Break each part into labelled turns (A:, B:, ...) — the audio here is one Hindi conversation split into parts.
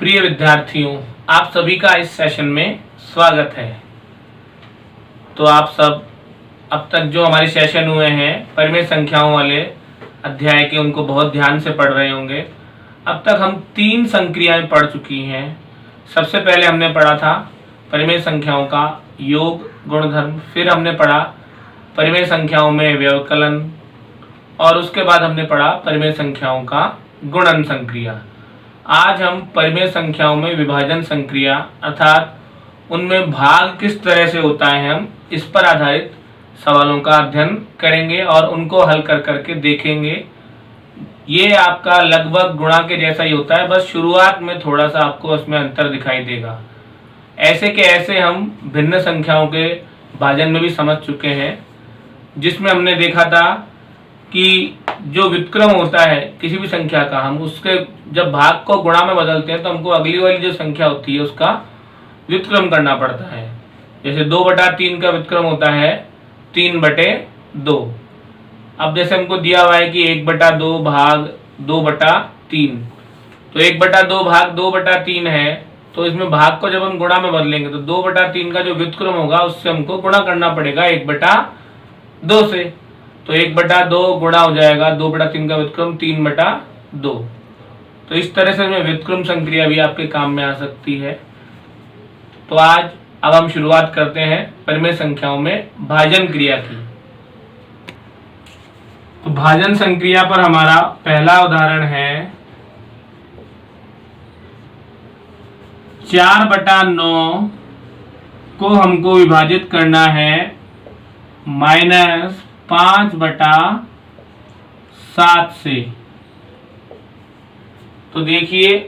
A: प्रिय विद्यार्थियों, आप सभी का इस सेशन में स्वागत है। तो आप सब अब तक जो हमारे सेशन हुए हैं परिमेय संख्याओं वाले अध्याय के, उनको बहुत ध्यान से पढ़ रहे होंगे। अब तक हम 3 संक्रियाएं पढ़ चुकी हैं। सबसे पहले हमने पढ़ा था परिमेय संख्याओं का योग गुणधर्म, फिर हमने पढ़ा परिमेय संख्याओं में व्यवकलन, और उसके बाद हमने पढ़ा परिमेय संख्याओं का गुणन संक्रिया। आज हम परिमेय संख्याओं में विभाजन संक्रिया अर्थात उनमें भाग किस तरह से होता है, हम इस पर आधारित सवालों का अध्ययन करेंगे और उनको हल कर करके देखेंगे। ये आपका लगभग गुणा के जैसा ही होता है, बस शुरुआत में थोड़ा सा आपको उसमें अंतर दिखाई देगा। ऐसे के ऐसे हम भिन्न संख्याओं के भाजन में भी समझ चुके हैं, जिसमें हमने देखा था कि जो व्युत्क्रम होता है किसी भी संख्या का, हम उसके जब भाग को गुणा में बदलते हैं तो हमको अगली वाली जो संख्या होती है उसका व्युत्क्रम करना पड़ता है। जैसे 2/3 का व्युत्क्रम होता है 3/2। अब जैसे हमको दिया हुआ है कि 1/2 भाग 2/3, तो 1/2 भाग 2/3 है, तो इसमें भाग को जब हम गुणा में बदलेंगे तो 2/3 का जो व्युत्क्रम होगा उससे हमको गुणा करना पड़ेगा 1/2 से। तो 1/2 गुणा हो जाएगा 2/3 का व्युत्क्रम 3/2। तो इस तरह से व्युत्क्रम संक्रिया भी आपके काम में आ सकती है। तो अब हम शुरुआत करते हैं परिमेय संख्याओं में भाजन क्रिया की। तो भाजन संक्रिया पर हमारा पहला उदाहरण है 4/9 को हमको विभाजित करना है -5/7 से। तो देखिए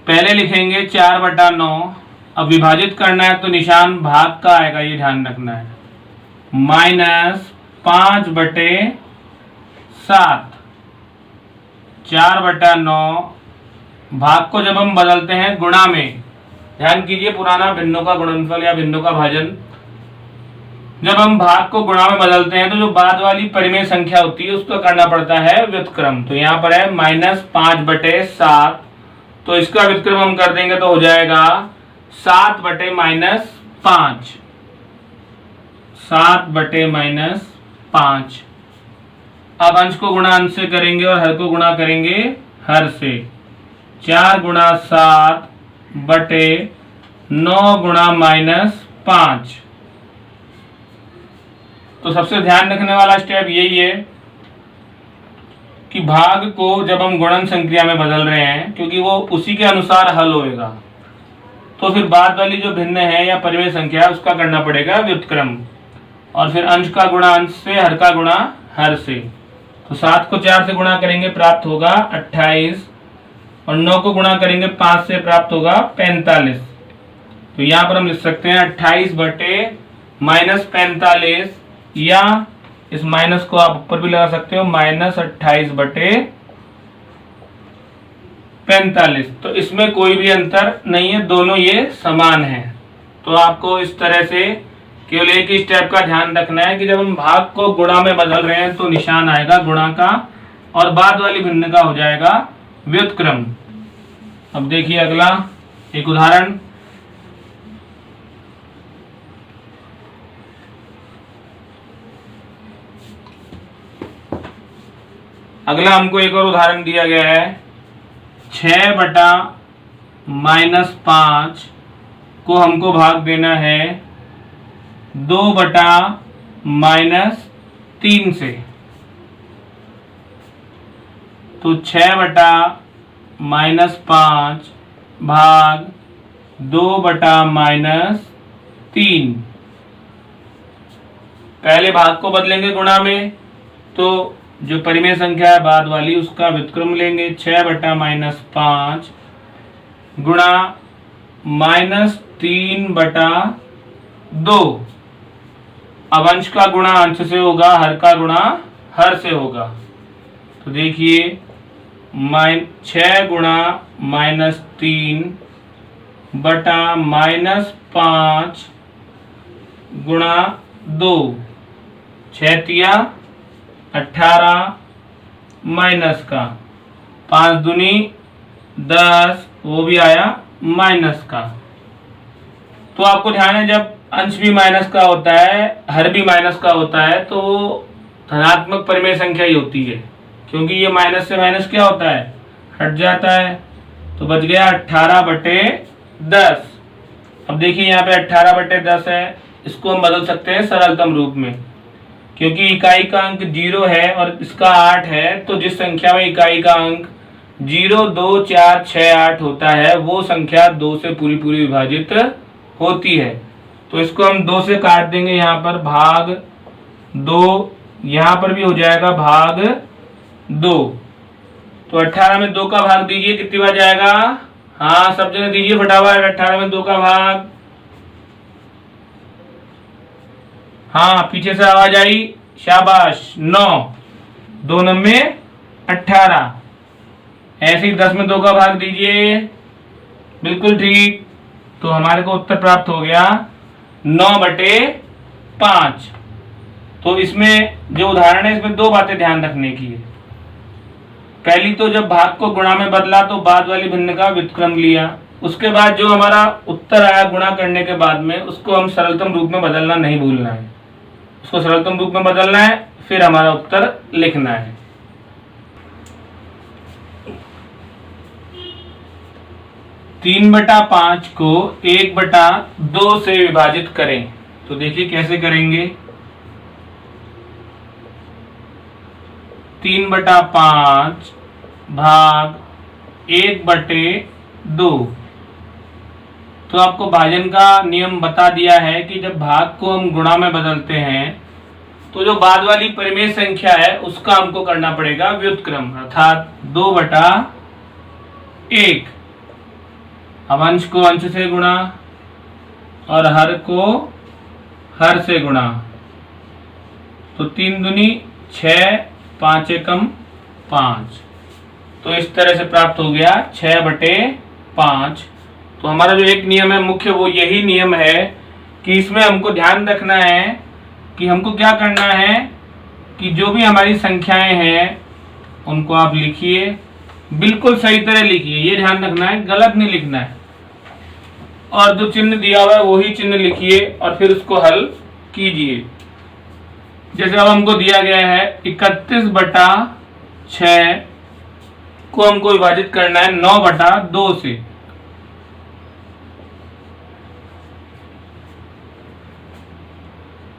A: पहले लिखेंगे 4/9। अब विभाजित करना है तो निशान भाग का आएगा, ये ध्यान रखना है। -5/7 4/9 भाग को जब हम बदलते हैं गुणा में, ध्यान कीजिए पुराना भिन्नों का गुणनफल या भिन्नों का भाजन, जब हम भाग को गुणा में बदलते हैं तो जो बाद वाली परिमेय संख्या होती है उसको करना पड़ता है व्युत्क्रम। तो यहाँ पर है -5/7, तो इसका व्युत्क्रम हम कर देंगे तो हो जाएगा 7/-5। 7/-5। अब अंश को गुणा अंश से करेंगे और हर को गुणा करेंगे हर से। 4 × 7/9 × -5। तो सबसे ध्यान रखने वाला स्टेप यही है कि भाग को जब हम गुणन संक्रिया में बदल रहे हैं, क्योंकि वो उसी के अनुसार हल होएगा, तो फिर बाद वाली जो भिन्न है या परिमेय संख्या है उसका करना पड़ेगा व्युत्क्रम, और फिर अंश का गुणा अंश से, हर का गुणा हर से। तो 7 को 4 से गुणा करेंगे प्राप्त होगा 28, और 9 को गुणा करेंगे 5 से प्राप्त होगा 45। तो यहाँ पर हम लिख सकते हैं 28/-45, या इस माइनस को आप ऊपर भी लगा सकते हो, -28/45। तो इसमें कोई भी अंतर नहीं है, दोनों ये समान है। तो आपको इस तरह से केवल एक ही स्टेप का ध्यान रखना है कि जब हम भाग को गुणा में बदल रहे हैं तो निशान आएगा गुणा का, और बाद वाली भिन्न का हो जाएगा व्युत्क्रम। अब देखिए अगला एक उदाहरण। अगला हमको एक और उदाहरण दिया गया है 6/-5 को हमको भाग देना है 2/-3 से। तो 6/-5 भाग 2/-3। पहले भाग को बदलेंगे गुणा में, तो जो परिमेय संख्या है बाद वाली उसका व्युत्क्रम लेंगे। 6/-5 गुणा -3/2। अब अंश का गुणा अंश से होगा, हर का गुणा हर से होगा। तो देखिए 6 गुणा -3 बटा -5 गुणा 2, 6 तिया 18 माइनस का 5 दूनी 10, वो भी आया माइनस का। तो आपको ध्यान है जब अंश भी माइनस का होता है, हर भी माइनस का होता है, तो धनात्मक परिमेय संख्या ही होती है, क्योंकि ये माइनस से माइनस क्या होता है, हट जाता है। तो बच गया 18/10। अब देखिए यहाँ पे 18/10 है, इसको हम बदल सकते हैं सरलतम रूप में, क्योंकि इकाई का अंक 0 है और इसका 8 है, तो जिस संख्या में इकाई का अंक 0, 2, 4, 6, 8 होता है, वो संख्या 2 से पूरी पूरी विभाजित होती है। तो इसको हम 2 से काट देंगे, यहाँ पर भाग 2, यहाँ पर भी हो जाएगा भाग 2। तो 18 में 2 का भाग दीजिए, कितनी बार जाएगा? हाँ, सब जने दीजिए फटाफट 18 में 2 का भाग। हाँ, पीछे से आवाज आई, शाबाश। 9, 2 9 18। ऐसे ही 10 में 2 का भाग दीजिए, बिल्कुल ठीक। तो हमारे को उत्तर प्राप्त हो गया 9/5। तो इसमें जो उदाहरण है, इसमें 2 बातें ध्यान रखने की है। पहली तो जब भाग को गुणा में बदला तो बाद वाली भिन्न का व्युत्क्रम लिया, उसके बाद जो हमारा उत्तर आया गुणा करने के बाद में, उसको हम सरलतम रूप में बदलना नहीं भूलना है। उसको सरलतम रूप में बदलना है, फिर हमारा उत्तर लिखना है। तीन बटा 5 को 1/2 से विभाजित करें। तो देखिए कैसे करेंगे। 3/5 भाग 1/2। तो आपको भाजन का नियम बता दिया है कि जब भाग को हम गुणा में बदलते हैं, तो जो बाद वाली परिमेय संख्या है उसका हमको करना पड़ेगा व्युत्क्रम, अर्थात 2/1। अब अंश को अंश से गुणा और हर को हर से गुणा। तो 3 दूनी 6, 5 एकम 5। तो इस तरह से प्राप्त हो गया 6/5। तो हमारा जो एक नियम है मुख्य, वो यही नियम है कि इसमें हमको ध्यान रखना है कि हमको क्या करना है कि जो भी हमारी संख्याएं हैं उनको आप लिखिए, बिल्कुल सही तरह लिखिए, ये ध्यान रखना है, गलत नहीं लिखना है। और जो चिन्ह दिया हुआ है वही चिन्ह लिखिए और फिर उसको हल कीजिए। जैसे अब हमको दिया गया है 31/6 को हमको विभाजित करना है 9/2 से।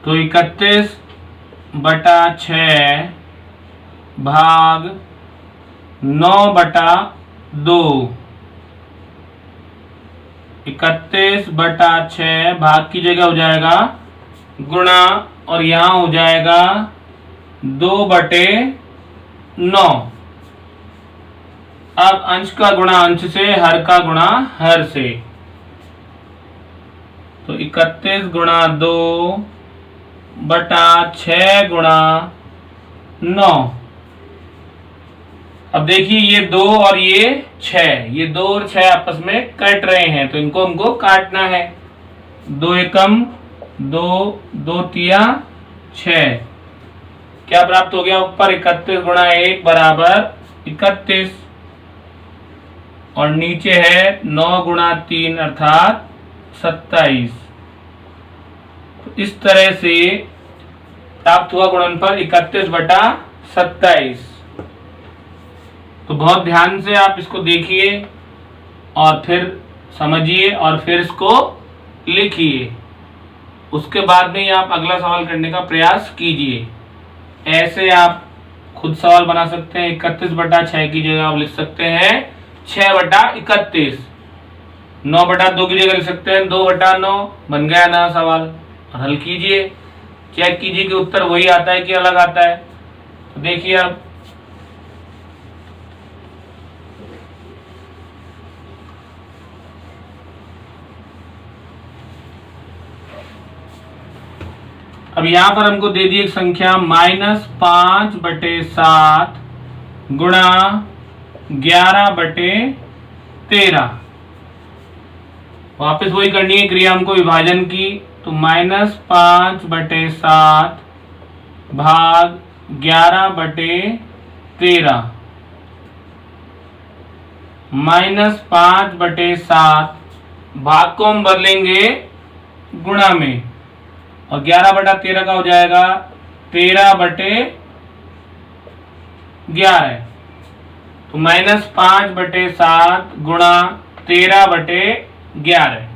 A: तो 31/6 भाग 9/2। 31/6 भाग की जगह हो जाएगा गुणा, और यहां हो जाएगा 2/9। अब अंश का गुणा अंश से, हर का गुणा हर से। तो 31 गुणा 2/6 गुणा 9। अब देखिए ये 2 और ये 6, ये 2 और 6 आपस में कट रहे हैं, तो इनको हमको काटना है। 2 एकम 2, 2 तिया 6। क्या प्राप्त हो गया ऊपर? 31 गुणा 1 बराबर 31, और नीचे है 9 गुणा 3 अर्थात 27। तो इस तरह से प्राप्त हुआ गुणनफल 31/27। तो बहुत ध्यान से आप इसको देखिए और फिर समझिए और फिर इसको लिखिए। उसके बाद में ही आप अगला सवाल करने का प्रयास कीजिए। ऐसे आप खुद सवाल बना सकते हैं। 31/6 की जगह आप लिख सकते हैं 6/31। 9/2 की जगह लिख सकते हैं 2/9। बन गया ना सवाल। हल कीजिए, चेक कीजिए कि उत्तर वही आता है कि अलग आता है। तो देखिए अब यहाँ पर हमको दे दी एक संख्या -5/7 गुणा 11/13। वापस वही करनी है क्रिया हमको विभाजन की। तो तो -5/7 भाग 11/13। -5/7 भाग को हम बदलेंगे गुणा में, और 11/13 का हो जाएगा 13/11। तो -5/7 गुणा 13/11।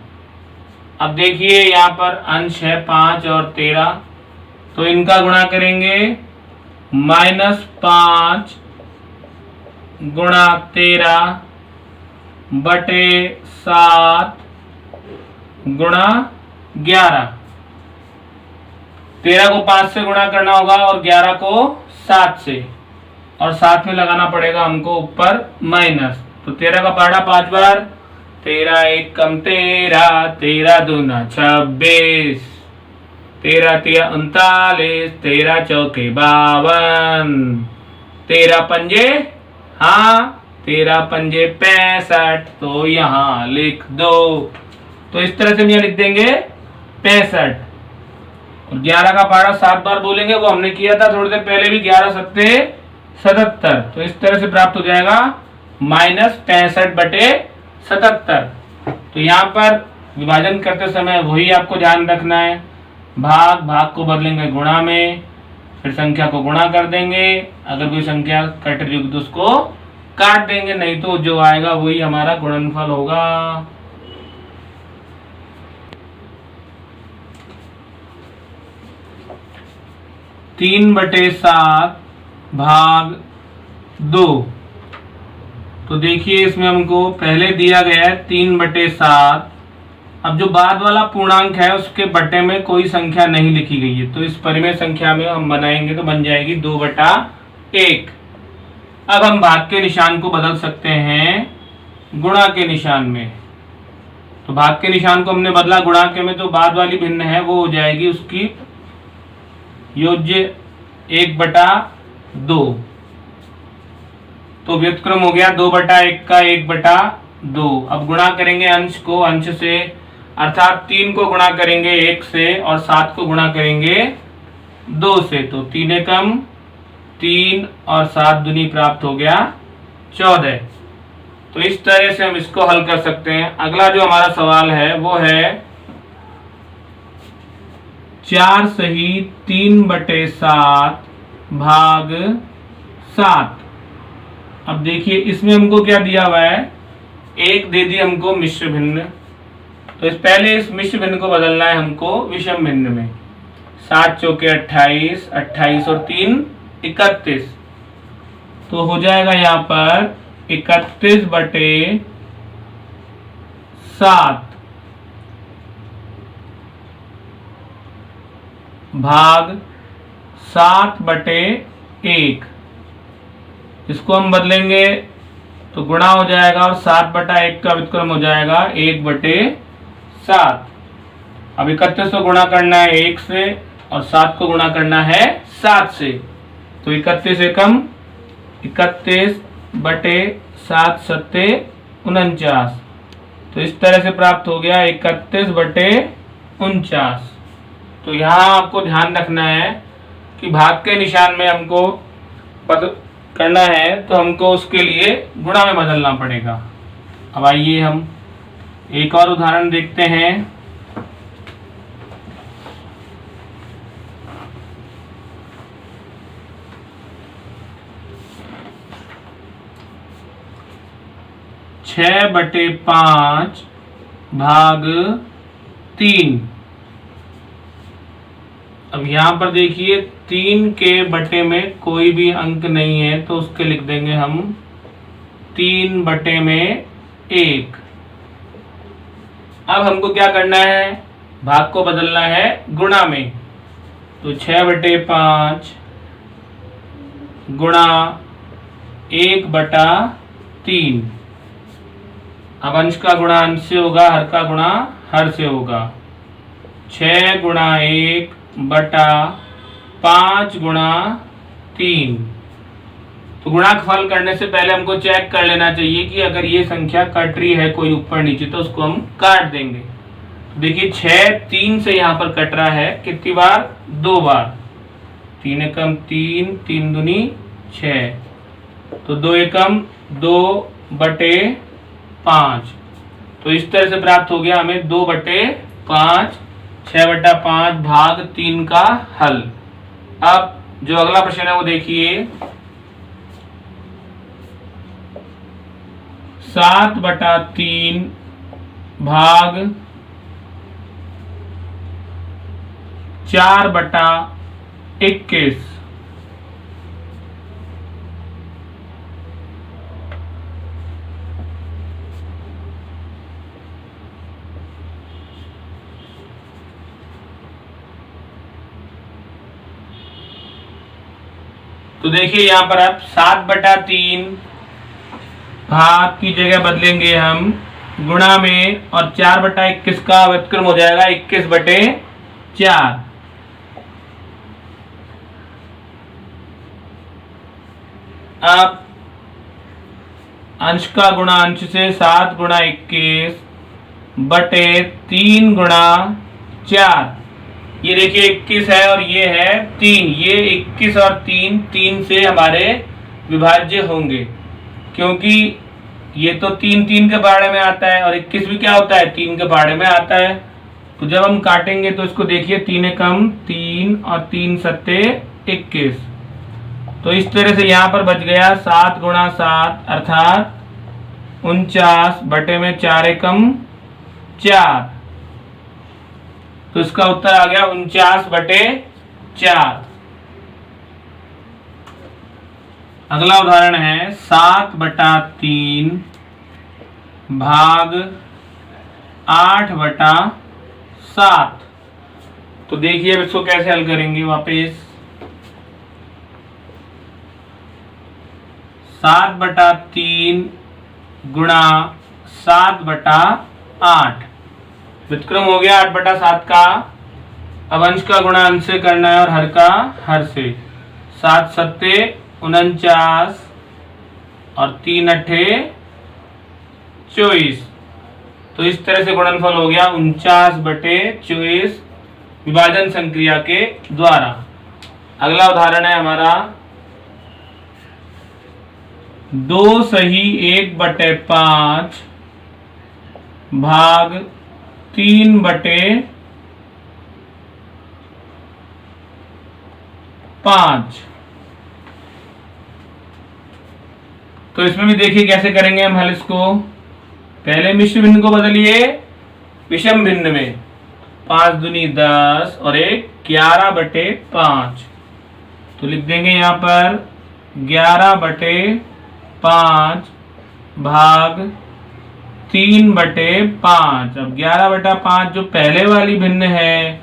A: अब देखिए यहाँ पर अंश है 5 और 13, तो इनका गुणा करेंगे। -5 गुणा 13/7 गुणा 11। 13 को 5 से गुणा करना होगा और 11 को 7 से, और साथ में लगाना पड़ेगा हमको ऊपर माइनस। तो 13 का पहाड़ा 5 बार, 13 1 कम 13, 13 दूना 26, 13 3 39, 13 चौके 52, 13 पंजे, हाँ 13 पंजे 65। तो यहाँ लिख दो। तो इस तरह से हम यहाँ लिख देंगे 65। 11 का पहाड़ा 7 बार बोलेंगे, वो हमने किया था थोड़ी देर पहले भी, 11 सत्ते 77। तो इस तरह से प्राप्त हो जाएगा -65/77। तो यहाँ पर विभाजन करते समय वही आपको ध्यान रखना है, भाग को बदलेंगे गुणा में, फिर संख्या को गुणा कर देंगे। अगर कोई संख्या कट रही होगी तो उसको काट देंगे, नहीं तो जो आएगा वही हमारा गुणनफल होगा। तीन बटे 7 भाग 2। तो देखिए इसमें हमको पहले दिया गया है 3/7। अब जो बाद वाला पूर्णांक है उसके बटे में कोई संख्या नहीं लिखी गई है, तो इस परिमेय संख्या में हम बनाएंगे तो बन जाएगी 2/1। अब हम भाग के निशान को बदल सकते हैं गुणा के निशान में। तो भाग के निशान को हमने बदला गुणा के में, तो बाद वाली भिन्न है वो हो जाएगी उसकी योज्य 1/2। तो व्युत्क्रम हो गया 2/1 का 1/2। अब गुणा करेंगे अंश को अंश से, अर्थात 3 को गुणा करेंगे 1 से और 7 को गुणा करेंगे 2 से। तो 3 एकम 3 और 7 दूनी प्राप्त हो गया 14। तो इस तरह से हम इसको हल कर सकते हैं। अगला जो हमारा सवाल है वो है 4 सही 3/7 भाग 7। अब देखिए इसमें हमको क्या दिया हुआ है, एक दे दी हमको मिश्र भिन्न। तो इस पहले इस मिश्र भिन्न को बदलना है हमको विषम भिन्न में। 7 चौके 28, 28 और 3 31। तो हो जाएगा यहाँ पर 31/7 भाग 7/1। इसको हम बदलेंगे तो गुणा हो जाएगा और 7/1 का व्युत्क्रम हो जाएगा 1/7। अब 31 को गुणा करना है 1 से और 7 को गुणा करना है 7 से। तो 31 एकम 31/7 सत्ते 49। तो इस तरह से प्राप्त हो गया 31/49। तो यहाँ आपको ध्यान रखना है कि भाग के निशान में हमको करना है तो हमको उसके लिए गुणा में बदलना पड़ेगा। अब आइए हम एक और उदाहरण देखते हैं। छः बटे 5 भाग 3। अब यहाँ पर देखिए 3 के बटे में कोई भी अंक नहीं है, तो उसके लिख देंगे हम 3/1। अब हमको क्या करना है, भाग को बदलना है गुणा में। तो 6/5 गुणा 1/3। अब अंश का गुणा अंश से होगा, हर का गुणा हर से होगा। 6 गुणा 1/5 गुणा 3। तो गुणनफल करने से पहले हमको चेक कर लेना चाहिए कि अगर ये संख्या कट रही है कोई ऊपर नीचे तो उसको हम काट देंगे। देखिए 6 3 से यहाँ पर कट रहा है, कितनी बार? 2 बार। 3 एकम 3, 3 दूनी 6, तो 2 एकम 2/5। तो इस तरह से प्राप्त हो गया हमें 2/5, 6/5 भाग 3 का हल। अब जो अगला प्रश्न है वो देखिए, 7/3 भाग 4/21। तो देखिए यहाँ पर आप 7/3 भाग की जगह बदलेंगे हम गुणा में, और 4/21 का व्युत्क्रम हो जाएगा 21/4। अब अंश का गुणा अंश से 7 × 21 बटे 3 × 4। ये देखिए 21 है और ये है 3। ये 21 और 3 से हमारे विभाज्य होंगे, क्योंकि ये तो 3 के बारे में आता है और 21 भी क्या होता है? 3 के बारे में आता है। तो जब हम काटेंगे तो इसको देखिए, 3 एकम 3 और 3 सत्ते 21। तो इस तरह से यहाँ पर बच गया 7 × 7 अर्थात 49 बटे में 4 एकम 4। तो इसका उत्तर आ गया 49/4। अगला उदाहरण है 7/3 भाग 8/7। तो देखिए अब इसको कैसे हल करेंगे। वापस 7/3 गुणा 7/8, व्युत्क्रम हो गया 8/7 का। अब अंश का गुणा अंश से करना है और हर का हर से। 7 सत्ते 49 और 3 अट्ठे 24। तो इस तरह से गुणनफल हो गया 49/24 विभाजन संक्रिया के द्वारा। अगला उदाहरण है हमारा 2 सही 1/5 भाग 3/5। तो इसमें भी देखिए कैसे करेंगे हम हल इसको। पहले मिश्र भिन्न को बदलिए विषम भिन्न में। 5 दूनी 10 और 1 11/5। तो लिख देंगे यहाँ पर 11/5 भाग 3/5। अब 11/5 जो पहले वाली भिन्न है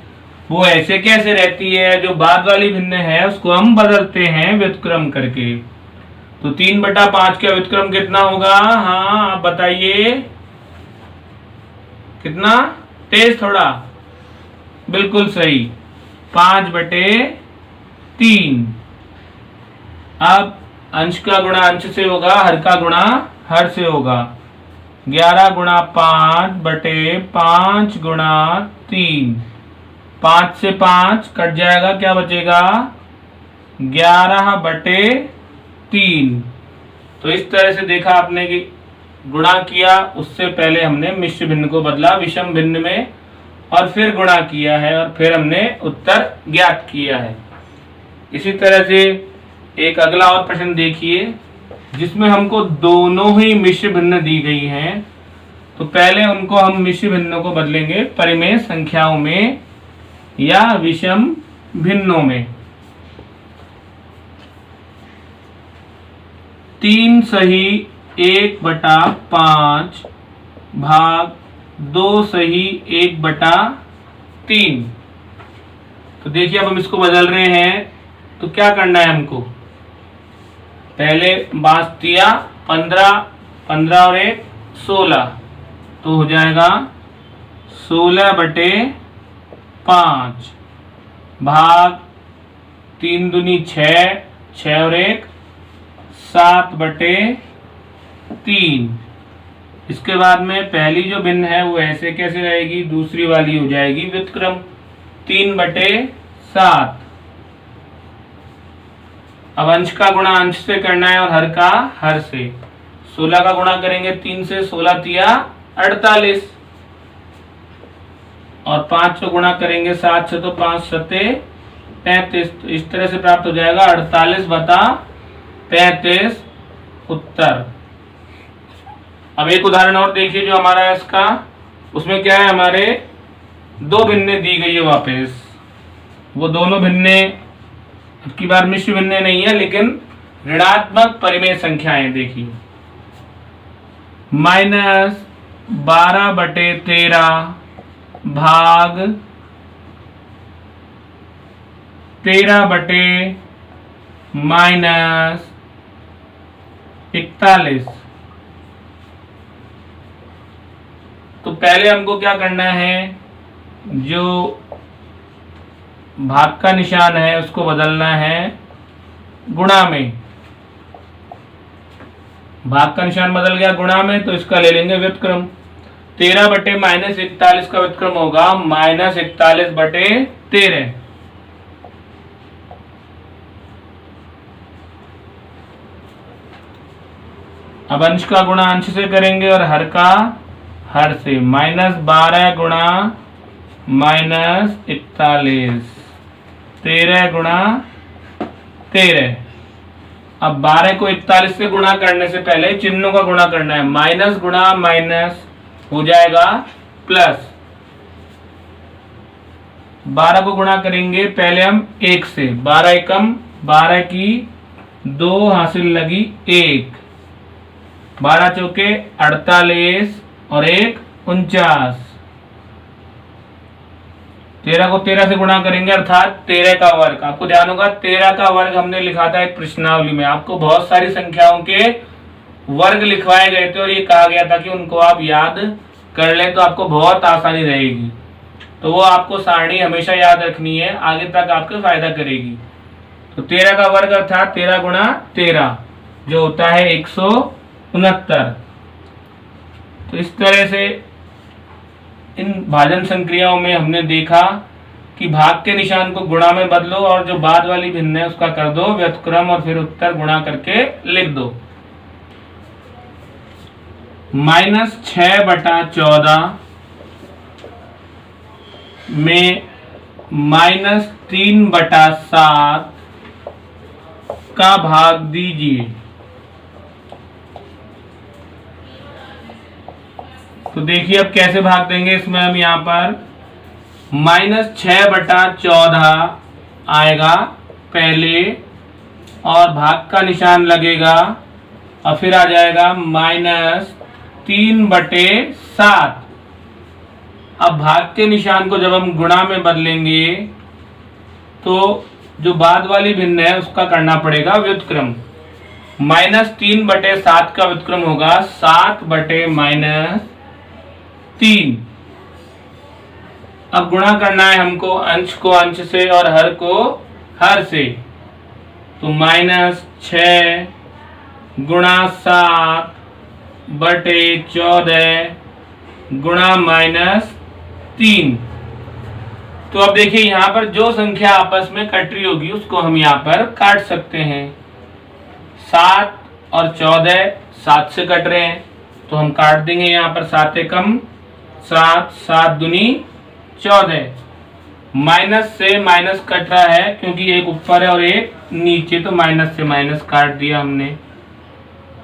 A: वो ऐसे कैसे रहती है, जो बाद वाली भिन्न है उसको हम बदलते हैं व्युत्क्रम करके। तो 3/5 का व्युत्क्रम कितना होगा? हाँ आप बताइए, कितना? तेज थोड़ा। बिल्कुल सही, 5/3। अब अंश का गुणा अंश से होगा, हर का गुणा हर से होगा। 11 × 5 बटे 5 × 3। 5 से 5 कट जाएगा, क्या बचेगा? 11/3। तो इस तरह से देखा आपने कि गुणा किया, उससे पहले हमने मिश्र भिन्न को बदला विषम भिन्न में और फिर गुणा किया है और फिर हमने उत्तर ज्ञात किया है। इसी तरह से एक अगला और प्रश्न देखिए जिसमें हमको दोनों ही मिश्र भिन्न दी गई हैं। तो पहले उनको हम मिश्र भिन्नों को बदलेंगे परिमेय संख्याओं में या विषम भिन्नों में। 3 सही 1/5 भाग 2 सही 1/3। तो देखिए अब हम इसको बदल रहे हैं, तो क्या करना है हमको? पहले बांस दिया 15 और 1 16, तो हो जाएगा 16/5 भाग 3 दूनी 6, 6 और 1 7/3। इसके बाद में पहली जो भिन्न है वो ऐसे कैसे रहेगी, दूसरी वाली हो जाएगी व्युत्क्रम 3/7। अब अंश का गुणा अंश से करना है और हर का हर से। 16 का गुणा करेंगे 3 से, 16 तिया 48, और 5 को गुणा करेंगे 7 से तो 5 सते 35। तो इस तरह से प्राप्त हो जाएगा 48/35 उत्तर। अब एक उदाहरण और देखिए जो हमारा है इसका, उसमें क्या है, हमारे दो भिन्नें दी गई है वापस। वो दोनों भिन्नें अब की बार मिश्र भिन्नें नहीं है लेकिन ऋणात्मक परिमेय संख्याएं। देखिए -12/13 भाग 13/-41। तो पहले हमको क्या करना है, जो भाग का निशान है उसको बदलना है गुणा में। भाग का निशान बदल गया गुणा में, तो इसका ले लेंगे व्युत्क्रम। 13/-41 का व्युत्क्रम होगा -41/13। अब अंश का गुणा अंश से करेंगे और हर का हर से। -12 गुणा -41, 13 गुणा 13। अब 12 को 41 से गुणा करने से पहले चिन्हों का गुणा करना है। माइनस गुणा माइनस हो जाएगा प्लस। 12 को गुणा करेंगे पहले हम 1 से। 12 एकम 12 की 2 हासिल लगी 1। 12 चौके 48 और 1 49। 13 को 13 से गुणा करेंगे अर्थात 13 का वर्ग। आपको ध्यान होगा 13 का वर्ग हमने लिखा था एक प्रश्नावली में। आपको बहुत सारी संख्याओं के वर्ग लिखवाए गए थे और ये कहा गया था कि उनको आप याद कर लें तो आपको बहुत आसानी रहेगी। तो वो आपको सारणी हमेशा याद रखनी है, आगे तक आपको फायदा करेगी। तो 13 का वर्ग अर्थात 13 गुणा 13 जो होता है 169। तो इस तरह से इन भाजन संक्रियाओं में हमने देखा कि भाग के निशान को गुणा में बदलो और जो बाद वाली भिन्न है उसका कर दो व्युत्क्रम और फिर उत्तर गुणा करके लिख दो। -6/14 में -3/7 का भाग दीजिए। तो देखिए अब कैसे भाग देंगे इसमें। हम यहाँ पर -6/14 आएगा पहले और भाग का निशान लगेगा और फिर आ जाएगा -3/7। अब भाग के निशान को जब हम गुणा में बदलेंगे तो जो बाद वाली भिन्न है उसका करना पड़ेगा व्युत्क्रम। -3/7 का व्युत्क्रम होगा 7/-3। अब गुणा करना है हमको अंश को अंश से और हर को हर से। तो -6 गुणा 7/14 गुणा -3। तो अब देखिए यहाँ पर जो संख्या आपस में कट रही होगी उसको हम यहाँ पर काट सकते हैं। 7 और 14 7 से कट रहे हैं तो हम काट देंगे यहाँ पर। 7 एकम 7, 7 दूनी 14। माइनस से माइनस कट रहा है क्योंकि एक ऊपर है और एक नीचे, तो माइनस से माइनस काट दिया हमने।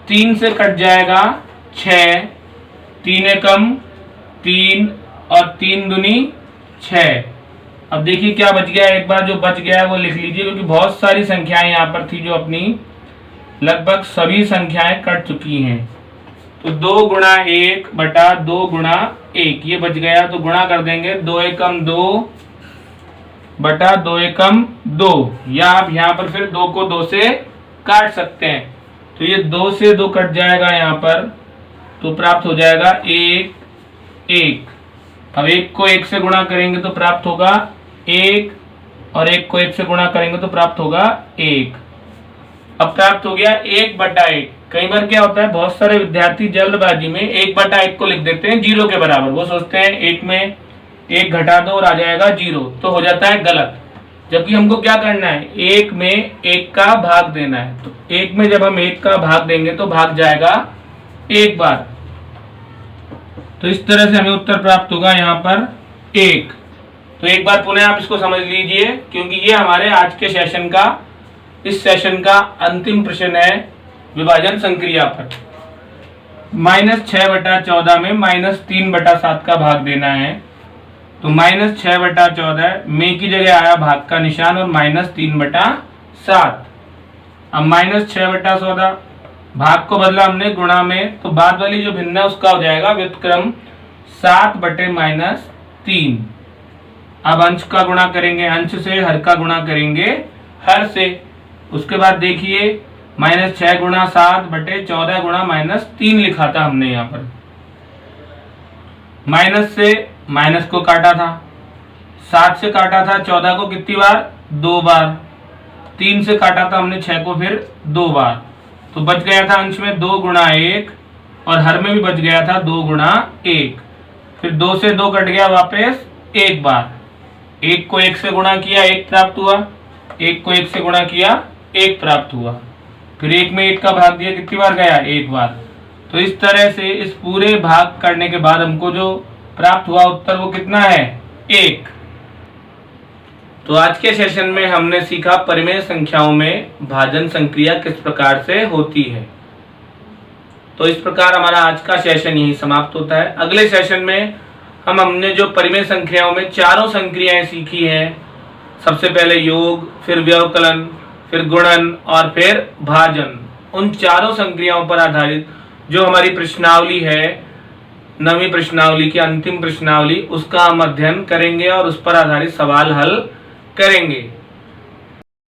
A: 3 से कट जाएगा 6, 3 एकम 3 और 3 दूनी 6। अब देखिए क्या बच गया। एक बार जो बच गया है वो लिख लीजिए क्योंकि बहुत सारी संख्याएं यहाँ पर थी जो अपनी लगभग सभी संख्याएं कट चुकी हैं। तो 2 गुणा 1/2 गुणा 1 ये बच गया। तो गुणा कर देंगे 2 एकम 2/2 एकम 2, या आप यहाँ पर फिर 2 को 2 से काट सकते हैं। तो ये 2 से 2 कट जाएगा यहाँ पर, तो प्राप्त हो जाएगा 1 1। अब 1 को 1 से गुणा करेंगे तो प्राप्त होगा 1 और 1 को 1 से गुणा करेंगे तो प्राप्त होगा 1। अब प्राप्त हो गया 1/1। कई बार क्या होता है, बहुत सारे विद्यार्थी जल्दबाजी में 1/1 को लिख देते हैं 0 के बराबर। वो सोचते हैं 1 में 1 घटा दो और आ जाएगा 0, तो हो जाता है गलत। जबकि हमको क्या करना है, 1 में 1 का भाग देना है। तो 1 में जब हम 1 का भाग देंगे तो भाग जाएगा 1 बार। तो इस तरह से हमें उत्तर प्राप्त होगा यहाँ पर 1। तो एक बार पुनः आप इसको समझ लीजिए, क्योंकि ये हमारे आज के सेशन का, इस सेशन का अंतिम प्रश्न है विभाजन संक्रिया पर। -6/14 में -3/7 का भाग देना है। तो -6/14 में की जगह आया भाग का निशान और -3/7। अब -6/14 भाग को बदला हमने गुणा में, तो बाद वाली जो भिन्न है उसका हो जाएगा व्युत्क्रम 7/-3। अब अंश का गुणा करेंगे अंश से, हर का गुणा करेंगे हर से। उसके बाद देखिए -6 गुणा 7/14 गुणा -3 लिखा था हमने यहाँ पर। माइनस से माइनस को काटा था, 7 से काटा था 14 को कितनी बार, 2 बार। 3 से काटा था हमने 6 को फिर 2 बार। तो बच गया था अंश में 2 गुणा 1 और हर में भी बच गया था 2 गुणा 1। फिर 2 से 2 कट गया वापस 1 बार। 1 को 1 से गुणा किया 1 प्राप्त हुआ, 1 को 1 से गुणा किया 1 प्राप्त हुआ। फिर 1 में 1 का भाग दिया, कितनी बार गया, 1 बार। तो इस तरह से इस पूरे भाग करने के बाद हमको जो प्राप्त हुआ उत्तर वो कितना है, 1। तो आज के सेशन में हमने सीखा परिमेय संख्याओं में भाजन संक्रिया किस प्रकार से होती है। तो इस प्रकार हमारा आज का सेशन यही समाप्त होता है। अगले सेशन में हमने जो परिमेय संख्याओं में चारों संक्रियाएं सीखी हैं, सबसे पहले योग, फिर व्यवकलन, फिर गुणन और फिर भाजन, उन चारों संक्रियाओं पर आधारित जो हमारी प्रश्नावली है, 9वीं प्रश्नावली की अंतिम प्रश्नावली, उसका हम अध्ययन करेंगे और उस पर आधारित सवाल हल करेंगे।